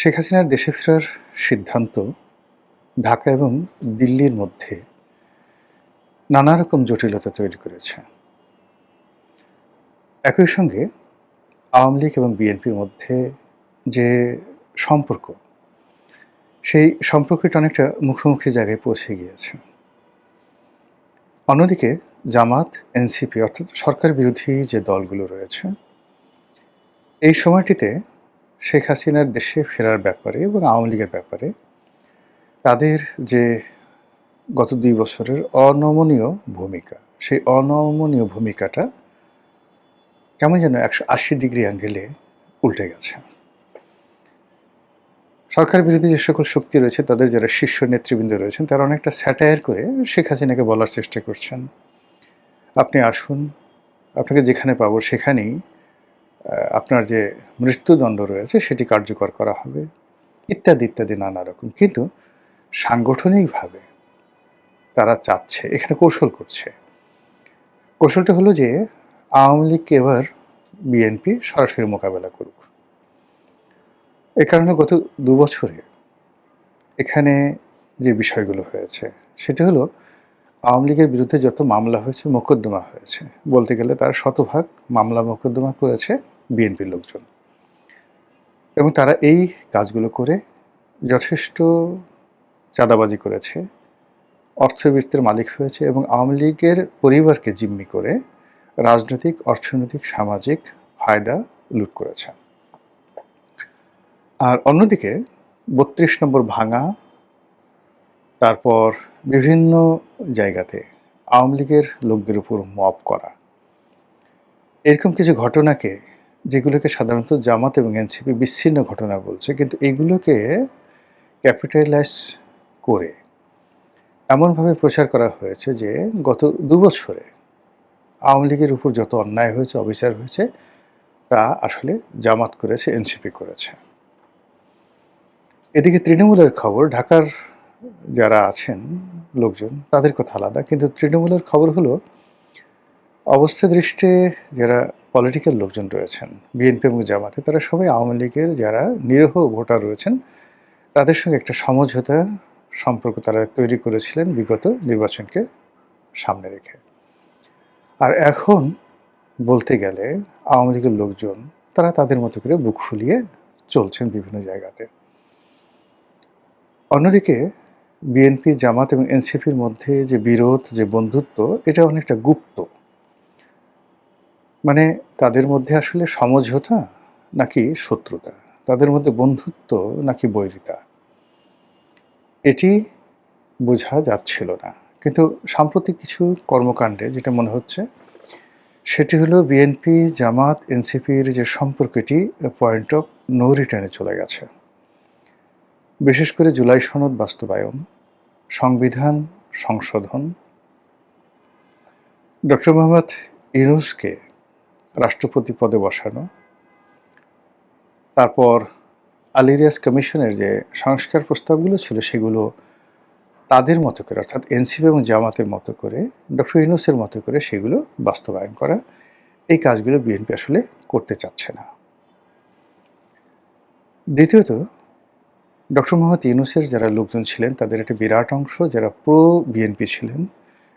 শেখ হাসিনার দেশে ফেরার সিদ্ধান্ত ঢাকা এবং দিল্লির মধ্যে নানা রকম জটিলতা তৈরি করেছে। একই সঙ্গে আওয়ামী লীগ এবং বিএনপির মধ্যে যে সম্পর্ক, সেই সম্পর্কটা অনেকটা মুখোমুখি জায়গায় পৌঁছে গিয়েছে। অন্যদিকে জামাত, এনসিপি অর্থাৎ সরকার বিরোধী যে দলগুলো রয়েছে, এই সময়টিতে শেখ হাসিনার দেশে ফেরার ব্যাপারে এবং আওয়ামী লীগের ব্যাপারে তাদের যে গত ২ বছরের অনমনীয় ভূমিকা, সেই অনমনীয় ভূমিকাটা কেমন যেন ১৮০ ডিগ্রি অ্যাঙ্গেলে উল্টে গেছে। সরকার বিরোধী যে সকল শক্তি রয়েছে, তাদের যারা শীর্ষ নেতৃবৃন্দ রয়েছেন, তারা অনেকটা স্যাটায়ার করে শেখ হাসিনাকে বলার চেষ্টা করছেন, "আপনি আসুন, আপনাকে যেখানে পাবো সেখানেই আপনার যে মৃত্যুদণ্ড রয়েছে সেটি কার্যকর করা হবে", ইত্যাদি, ইত্যাদি নানা রকম। কিন্তু সাংগঠনিকভাবে তারা চাচ্ছে, এখানে কৌশল করছে। কৌশলটা হলো যে আওয়ামী লীগকে এবার বিএনপি সরাসরি মোকাবেলা করুক। এ কারণে গত ২ বছরে এখানে যে বিষয়গুলো হয়েছে সেটি হলো আওয়ামী লীগের বিরুদ্ধে যত মামলা হয়েছে, মোকদ্দমা হয়েছে, বলতে গেলে তার শতভাগ মামলা মোকদ্দমা করেছে বিএনপির লোকজন। এবং তারা এই কাজগুলো করে যথেষ্ট চাঁদাবাজি করেছে, অর্থবৃত্তের মালিক হয়েছে এবং আওয়ামী লীগের পরিবারকে জিম্মি করে রাজনৈতিক, অর্থনৈতিক, সামাজিক ফায়দা লুট করেছে। আর অন্যদিকে ৩২ নম্বর ভাঙা, তারপর বিভিন্ন জায়গাতে আওয়ামী লীগের লোকদের উপর মব করা, এরকম কিছু ঘটনাকে, যেগুলোকে সাধারণত জামাত এবং এনসিপি বিচ্ছিন্ন ঘটনা বলছে, কিন্তু এগুলোকে ক্যাপিটালাইজ করে এমনভাবে প্রচার করা হয়েছে যে গত ২ বছরে আওয়ামী লীগের উপর যত অন্যায় হয়েছে, অবিচার হয়েছে, তা আসলে জামাত করেছে, এনসিপি করেছে। এদিকে তৃণমূলের খবর, ঢাকার যারা আছেন লোকজন তাদের কথা আলাদা, কিন্তু তৃণমূলের খবর হলো অবস্থা দৃষ্টে যারা পলিটিক্যাল লোকজন রয়েছেন বিএনপি এবং জামাতে, তারা সবাই আওয়ামী লীগের যারা নিরীহ ভোটার রয়েছেন তাদের সঙ্গে একটা সমঝোতা সম্পর্ক তারা তৈরি করেছিলেন বিগত নির্বাচনকে সামনে রেখে। আর এখন বলতে গেলে আওয়ামী লীগের লোকজন তারা তাদের মতো করে বুক ফুলিয়ে চলছেন বিভিন্ন জায়গাতে। অন্যদিকে বিএনপি, জামাত এবং এনসিপির মধ্যে যে বিরোধ, যে বন্ধুত্ব, এটা অনেকটা গুপ্ত। মানে তাদের মধ্যে আসলে সমঝোতা নাকি শত্রুতা, তাদের মধ্যে বন্ধুত্ব নাকি বৈরিতা, এটি বোঝা যাচ্ছিল না। কিন্তু সাম্প্রতিক কিছু কর্মকাণ্ডে যেটা মনে হচ্ছে সেটি হলো বিএনপি, জামাত, এনসিপির যে সম্পর্কটি পয়েন্ট অফ নো রিটার্নে চলে গেছে। বিশেষ করে জুলাই সনদ বাস্তবায়ন, সংবিধান সংশোধন, ডক্টর মোহাম্মদ ইউনূসকে রাষ্ট্রপতি পদে বসানো, তারপর আলী রিয়াজ কমিশনের যে সংস্কার প্রস্তাবগুলো ছিল সেগুলো তাদের মতো করে, অর্থাৎ এনসিপি এবং জামাতের মতো করে, ডক্টর ইউনূসের মতো করে সেগুলো বাস্তবায়ন করা, এই কাজগুলো বিএনপি আসলে করতে চাচ্ছে না। দ্বিতীয়ত, ডক্টর মোহাম্মদ ইউনূসের যারা লোকজন ছিলেন তাদের একটা বিরাট অংশ যারা প্রো বিএনপি ছিলেন,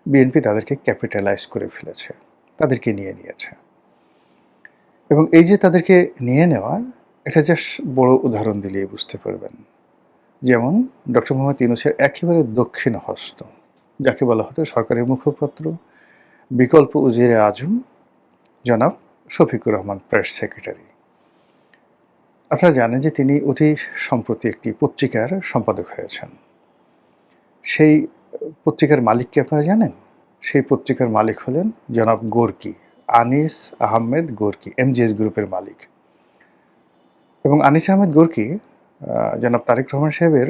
বিএনপি তাদেরকে ক্যাপিটালাইজ করে ফেলেছে, তাদেরকে নিয়ে নিয়েছে। এবং এই যে তাদেরকে নিয়ে নেওয়া, এটা জাস্ট বড় উদাহরণ দিলেই বুঝতে পারবেন। যেমন ডক্টর মোহাম্মদ ইউনূসের একেবারে দক্ষিণ হস্ত, যাকে বলা হতো সরকারের মুখপাত্র, বিকল্প উজিরে আজম জনাব শফিকুর রহমান, প্রেস সেক্রেটারি। আপনারা জানেন যে তিনি অতি সম্প্রতি একটি পত্রিকার সম্পাদক হয়েছেন। সেই পত্রিকার মালিক কি আপনারা জানেন? সেই পত্রিকার মালিক হলেন জনাব Gorky, Anis Ahmed Gorky, MGS গ্রুপের মালিক। এবং আনিস আহমেদ গোর্কি জনাব তারেক রহমান সাহেবের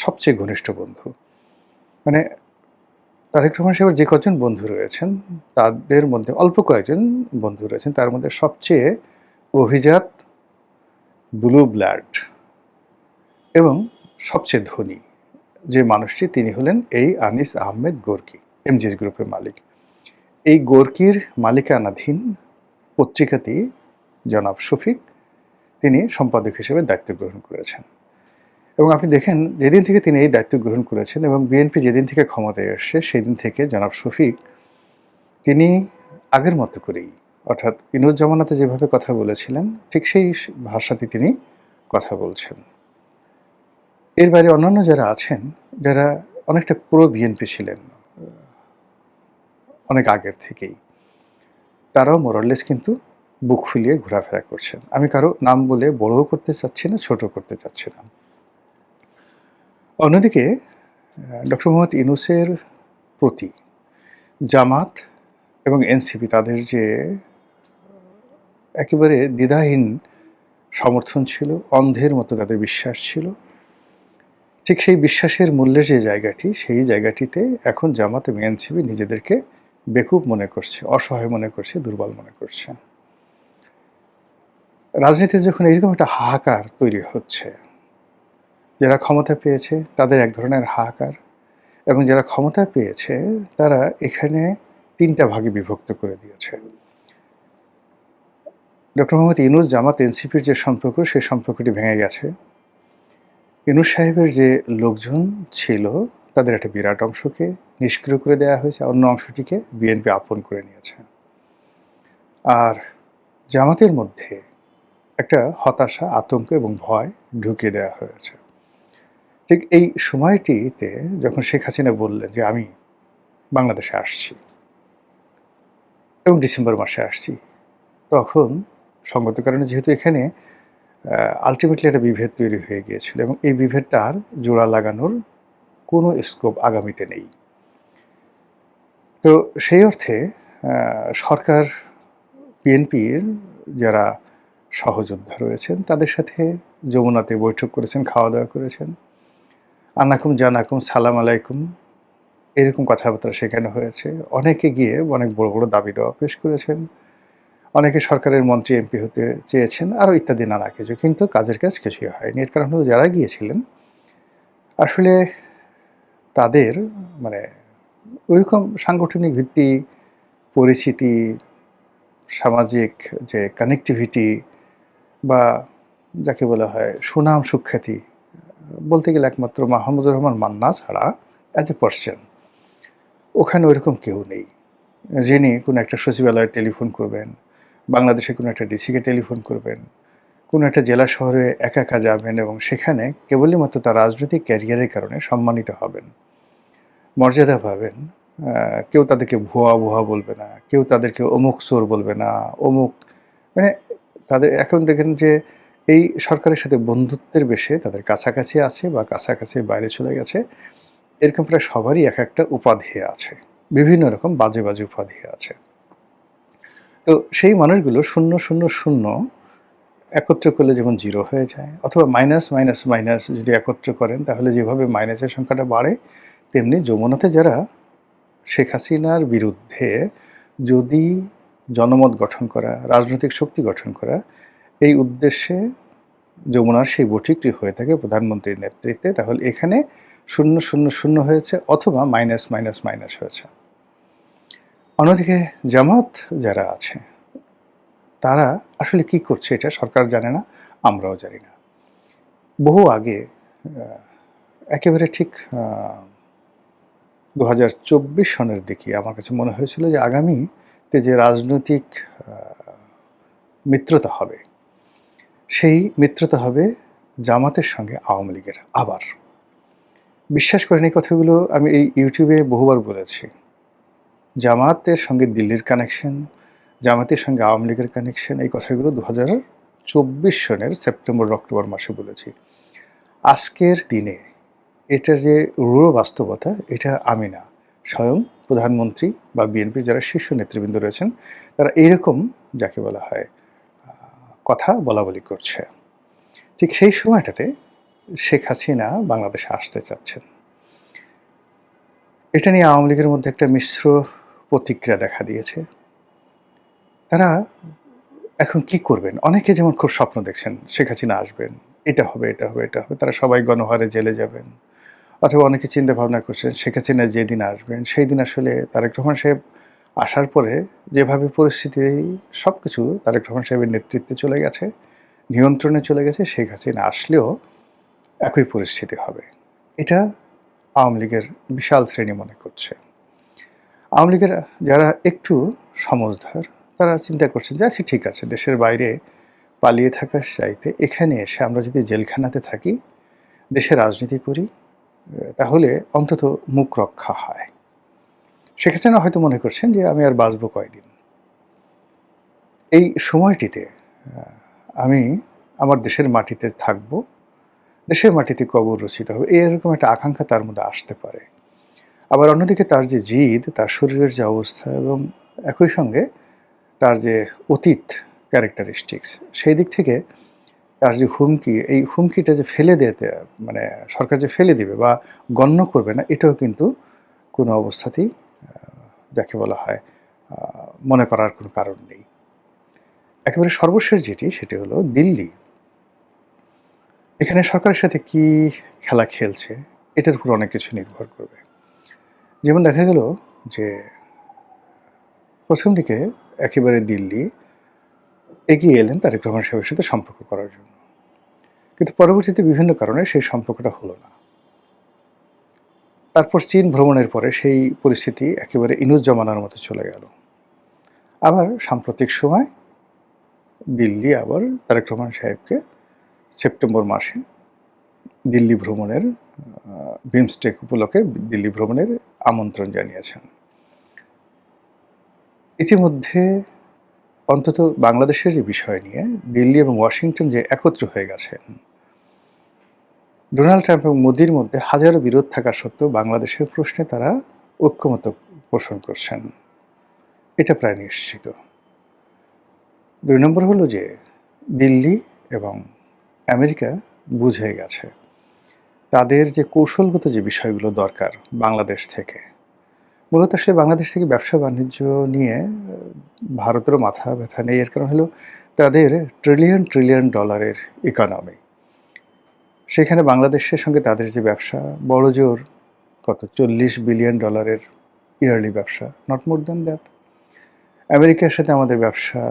সবচেয়ে ঘনিষ্ঠ বন্ধু। মানে তারেক রহমান সাহেবের যে কজন বন্ধু রয়েছেন তাদের মধ্যে অল্প কয়েকজন বন্ধু রয়েছেন, তার মধ্যে সবচেয়ে অভিজাত, ব্লু ব্লাড এবং সবচেয়ে ধনী যে মানুষটি, তিনি হলেন এই আনিস আহমেদ গোর্কি, এমজিএস গ্রুপের মালিক। এই গোর্কির মালিকানাধীন পত্রিকাটি জনাব শফিক তিনি সম্পাদক হিসেবে দায়িত্ব গ্রহণ করেছেন। এবং আপনি দেখেন যেদিন থেকে তিনি এই দায়িত্ব গ্রহণ করেছেন এবং বিএনপি যেদিন থেকে ক্ষমতায় এসছে সেদিন থেকে জনাব শফিক তিনি আগের মতো করেই, অর্থাৎ ইনুস জামানাতে যেভাবে কথা বলেছিলেন ঠিক সেই ভাষাতে তিনি কথা বলছেন। এর বাইরে অন্যান্য যারা আছেন, যারা অনেকটা প্রো বিএনপি ছিলেন অনেক আগের থেকেই, তারাও মোরাললেস কিন্তু বুক ফুলিয়ে ঘোরাফেরা করছেন। আমি কারো নাম বলে বড়ও করতে চাচ্ছি না, ছোট করতে চাচ্ছি না। অন্যদিকে ডক্টর মোহাম্মদ ইউনূসের প্রতি জামাত এবং এনসিপি তাদের যে একেবারে দ্বিধাহীন সমর্থন ছিল, অন্ধের মতো তাদের বিশ্বাস ছিল, ঠিক সেই বিশ্বাসের মূল্যের যে জায়গাটি, সেই জায়গাটিতে এখন জামাত এবং এনসিপি নিজেদেরকে বেকুব মনে করছে, অসহায় মনে করছে, দুর্বল মনে করছে। রাজনীতিতে যখন এরকম একটা হাহাকার তৈরি হচ্ছে, যারা ক্ষমতা পেয়েছে তাদের এক ধরনের হাহাকার, এবং যারা ক্ষমতা পেয়েছে তারা এখানে ৩টা ভাগে বিভক্ত করে দিয়েছে। ডক্টর মোহাম্মদ ইউনূস জামাত এনসিপির যে সম্পর্ক, সেই সম্পর্কটি ভেঙে গেছে। ইউনূস সাহেবের যে লোকজন ছিল তাদের একটা বিরাট অংশকে নিষ্ক্রিয় করে দেওয়া হয়েছে, অন্য অংশটিকে বিএনপি আপন করে নিয়েছে। আর জামাতের মধ্যে একটা হতাশা, আতঙ্ক এবং ভয় ঢুকিয়ে দেওয়া হয়েছে। ঠিক এই সময়টিতে যখন শেখ হাসিনা বললেন যে আমি বাংলাদেশে আসছি এবং ডিসেম্বর মাসে আসছি, তখন সঙ্গত কারণে যেহেতু এখানে আলটিমেটলি একটা বিভেদ তৈরি হয়ে গিয়েছিল এবং এই বিভেদটা আর জোড়া লাগানোর কোনো স্কোপ আগামীতে নেই। তো সেই অর্থে সরকার, বিএনপির যারা সহযোদ্ধা রয়েছেন তাদের সাথে যমুনাতে বৈঠক করেছেন, খাওয়া দাওয়া করেছেন, আনাকুম জানাকুম সালাম আলাইকুম এরকম কথাবার্তা সেখানে হয়েছে। অনেকে গিয়ে অনেক বড় বড় দাবি দেওয়া পেশ করেছেন, অনেকে সরকারের মন্ত্রী এমপি হতে চেয়েছেন, আরও ইত্যাদি নানা কিছু, কিন্তু কাজের কাজ কিছুই হয়নি। এর কারণ হলো যারা গিয়েছিলেন আসলে তাদের মানে ওইরকম সাংগঠনিক ভিত্তি, পরিচিতি, সামাজিক যে কানেক্টিভিটি বা যাকে বলা হয় সুনাম সুখ্যাতি, বলতে গেলে একমাত্র মাহমুদুর রহমান মান্না ছাড়া অ্যাজ এ পার্সন ওখানে ওইরকম কেউ নেই যিনি কোনো একটা সচিবালয়ে টেলিফোন করবেন, বাংলাদেশে কোনো একটা ডিসিকে টেলিফোন করবেন, কোনো একটা জেলা শহরে একা একা যাবেন এবং সেখানে কেবলই মাত্র তার রাজনৈতিক ক্যারিয়ারের কারণে সম্মানিত হবেন, মর্যাদা পাবেন। কেউ তাদেরকে ভুয়া ভুয়া বলবে না, কেউ তাদেরকে অমুক চোর বলবে না, অমুক মানে তাদের এখন দেখেন যে এই সরকারের সাথে বন্ধুত্বের বেশে তাদের কাছাকাছি আছে বা কাছাকাছি বাইরে চলে গেছে, এরকম প্রায় সবারই এক একটা উপাধি আছে, বিভিন্ন রকম বাজে বাজে উপাধি আছে। তো সেই মানুষগুলো 0 0 0 একত্র করলে যেমন 0 হয়ে যায়, অথবা মাইনাস মাইনাস মাইনাস যদি একত্র করেন তাহলে যেভাবে মাইনাসের সংখ্যাটা বাড়ে, তেমনি যমুনাতে যারা শেখ হাসিনার বিরুদ্ধে যদি জনমত গঠন করা, রাজনৈতিক শক্তি গঠন করা, এই উদ্দেশ্যে যমুনার সেই বৈঠকটি হয়ে থাকে প্রধানমন্ত্রীর নেতৃত্বে, তাহলে এখানে 0 0 0 হয়েছে অথবা মাইনাস মাইনাস মাইনাস হয়েছে। অন্যদিকে জামাত যারা আছে তারা আসলে কি করছে এটা সরকার জানে না, আমরাও জানি না। বহু আগে একেবারে ঠিক 2024 সনের দিকে আমার কাছে মনে হয়েছিল যে আগামীতে যে রাজনৈতিক মিত্রতা হবে, সেই মিত্রতা হবে জামাতের সঙ্গে আওয়ামী লীগের। আবার বিশ্বাস করেন এই কথাগুলো আমি এই ইউটিউবে বহুবার বলেছি। জামাতের সঙ্গে দিল্লির কানেকশন, জামাতের সঙ্গে আওয়ামী লীগের কানেকশন, এই কথাগুলো 2024 সনের সেপ্টেম্বর অক্টোবর মাসে বলেছি। আজকের দিনে এটার যে রূঢ় বাস্তবতা, এটা আমি না, স্বয়ং প্রধানমন্ত্রী বা বিএনপির যারা শীর্ষ নেতৃবৃন্দ রয়েছেন তারা এইরকম যাকে বলা হয় কথা বলাবলি করছে। ঠিক সেই সময়টাতে শেখ হাসিনা বাংলাদেশে আসতে চাচ্ছেন। এটা নিয়ে আওয়ামী লীগের মধ্যে একটা মিশ্র প্রতিক্রিয়া দেখা দিয়েছে। তারা এখন কি করবেন? অনেকে যেমন খুব স্বপ্ন দেখছেন শেখ হাসিনা আসবেন, এটা হবে, এটা হবে, এটা হবে, তারা সবাই গণহারে জেলে যাবেন। অথবা অনেকে চিন্তা ভাবনা করছেন শেখ হাসিনা যেদিন আসবেন সেই দিন আসলে তারেক রহমান সাহেব আসার পরে যেভাবে পরিস্থিতি সব কিছু তারেক রহমান সাহেবের নেতৃত্বে চলে গেছে, নিয়ন্ত্রণে চলে গেছে, শেখ হাসিনা আসলেও একই পরিস্থিতি হবে। এটা আওয়ামী লীগের বিশাল শ্রেণী মনে করছে। আওয়ামী লীগের যারা একটু সমঝদার তারা চিন্তা করছেন যে আচ্ছা ঠিক আছে, দেশের বাইরে পালিয়ে থাকার চাইতে এখানে এসে আমরা যদি জেলখানাতে থাকি, দেশে রাজনীতি করি, তাহলে অন্তত মুখ রক্ষা হয়। শেখ হাসিনা হয়তো মনে করছেন যে আমি আর বাঁচব কয়দিন। এই সময়টিতে আমি আমার দেশের মাটিতে থাকব, দেশের মাটিতে কবর রচিত হবে, এরকম একটা আকাঙ্ক্ষা তার মধ্যে আসতে পারে। আবার অন্যদিকে তার যে জিদ, তার শরীরের যে অবস্থা এবং একই সঙ্গে তার যে অতীত ক্যারেক্টারিস্টিক্স, সেই দিক থেকে তার যে হুমকি, এই হুমকিটা যে ফেলে দিতে মানে সরকার যে ফেলে দিবে বা গণ্য করবে না, এটাও কিন্তু কোনো অবস্থাতেই যাকে বলা হয় মনে করার কোনো কারণ নেই। একেবারে সর্বশেষ যেটি, সেটি হলো দিল্লি। এখানে সরকারের সাথে কি খেলা খেলছে, এটার উপর অনেক কিছু নির্ভর করবে। যেমন দেখা গেল যে প্রথম দিকে একেবারে দিল্লি এগিয়ে এলেন তারেক রহমান সাহেবের সাথে সম্পর্ক করার জন্য, কিন্তু পরবর্তীতে বিভিন্ন কারণে সেই সম্পর্কটা হলো না। তারপর চীন ভ্রমণের পরে সেই পরিস্থিতি একেবারে ইনুস জমানার মতো চলে গেল। আবার সাম্প্রতিক সময় দিল্লি আবার তারেক রহমান সাহেবকে সেপ্টেম্বর মাসে দিল্লি ভ্রমণের বিমস্টেক উপলক্ষে দিল্লি ভ্রমণের আমন্ত্রণ জানিয়েছেন। ইতিমধ্যে অন্তত বাংলাদেশের যে বিষয় নিয়ে দিল্লি এবং ওয়াশিংটন যে একত্র হয়ে গেছেন, ডোনাল্ড ট্রাম্প এবং মোদির মধ্যে হাজারো বিরোধ থাকা সত্ত্বেও বাংলাদেশের প্রশ্নে তারা ঐক্যমত পোষণ করছেন, এটা প্রায় নিশ্চিত। ২ নম্বর হলো যে দিল্লি এবং আমেরিকা বুঝে গেছে তাদের যে কৌশলগত যে বিষয়গুলো দরকার বাংলাদেশ থেকে, মূলত সে বাংলাদেশ থেকে ব্যবসা বাণিজ্য নিয়ে ভারতেরও মাথা ব্যথা নেই। এর কারণ হলো তাদের ট্রিলিয়ন ট্রিলিয়ন ডলারের ইকোনমি। সেখানে বাংলাদেশের সঙ্গে তাদের যে ব্যবসা বড়জোর কত 40 বিলিয়ন ডলারের ইয়ারলি ব্যবসা, নট মোর দ্যান দ্যাট। আমেরিকার সাথে আমাদের ব্যবসা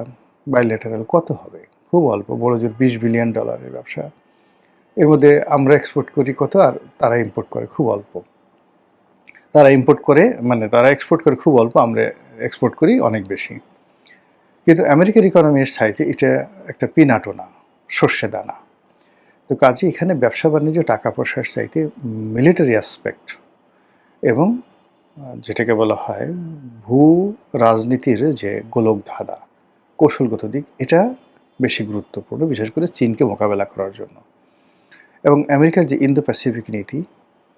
বাইলেটারাল কত হবে? খুব অল্প, বড়জোর 20 বিলিয়ন ডলারের ব্যবসা। এর মধ্যে আমরা এক্সপোর্ট করি কত আর তারা ইম্পোর্ট করে খুব অল্প। তারা ইম্পোর্ট করে তারা এক্সপোর্ট করে খুব অল্প, আমরা এক্সপোর্ট করি অনেক বেশি। কিন্তু আমেরিকার ইকোনমির সাইজে এটা একটা পিনাটও না, সর্ষে দানা। তো কাজে এখানে ব্যবসা বাণিজ্য টাকা পয়সার চাইতে মিলিটারি অ্যাসপেক্ট এবং যেটাকে বলা হয় ভূ রাজনীতির যে গোলকধাঁধা, কৌশলগত দিক, এটা বেশি গুরুত্বপূর্ণ, বিশেষ করে চীনকে মোকাবেলা করার জন্য। এবং আমেরিকার যে ইন্দো প্যাসিফিক নীতি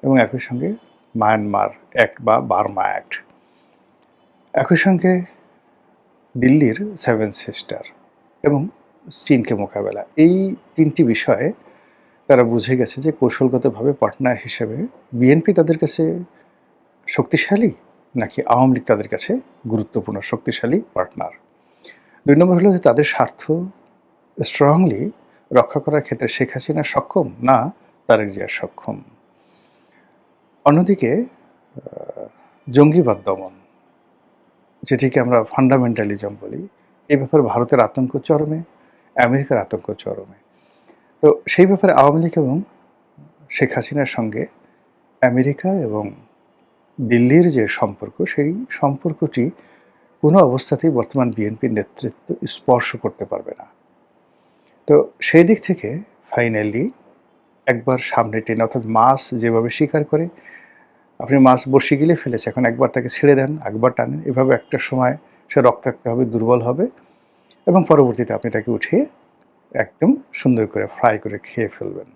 এবং একই সঙ্গে মায়ানমার অ্যাক্ট বা বার্মা অ্যাক্ট, একই সঙ্গে দিল্লির 7 সিস্টার এবং চীনকে মোকাবেলা, এই 3টি বিষয়ে তারা বুঝে গেছে যে কৌশলগতভাবে পার্টনার হিসেবে বিএনপি তাদের কাছে শক্তিশালী নাকি আওয়ামী লীগ তাদের কাছে গুরুত্বপূর্ণ শক্তিশালী পার্টনার। 2 নম্বর হলো যে তাদের স্বার্থ স্ট্রংলি রক্ষা করার ক্ষেত্রে শেখ হাসিনা সক্ষম না তারেক জিয়া সক্ষম। অন্যদিকে জঙ্গিবাদ দমন, যেটিকে আমরা ফান্ডামেন্টালিজম বলি, এই ব্যাপারে ভারতের আতঙ্ক চরমে, আমেরিকার আতঙ্ক চরমে। তো সেই ব্যাপারে আওয়ামী লীগ এবং শেখ হাসিনার সঙ্গে আমেরিকা এবং দিল্লির যে সম্পর্ক, সেই সম্পর্কটি কোনো অবস্থাতেই বর্তমান বিএনপির নেতৃত্ব স্পর্শ করতে পারবে না। তো সেই দিক থেকে ফাইনালি একবার সামনে টেনে, অর্থাৎ মাছ যেভাবে শিকার করে, আপনি মাছ বড়শি গিলে ফেলেছে, এখন একবার তাকে ছেড়ে দেন, একবার টানেন, এভাবে একটা সময় সে রক্তাক্ত হবে, দুর্বল হবে এবং পরবর্তীতে আপনি তাকে উঠিয়ে একদম সুন্দর করে ফ্রাই করে খেয়ে ফেলবেন।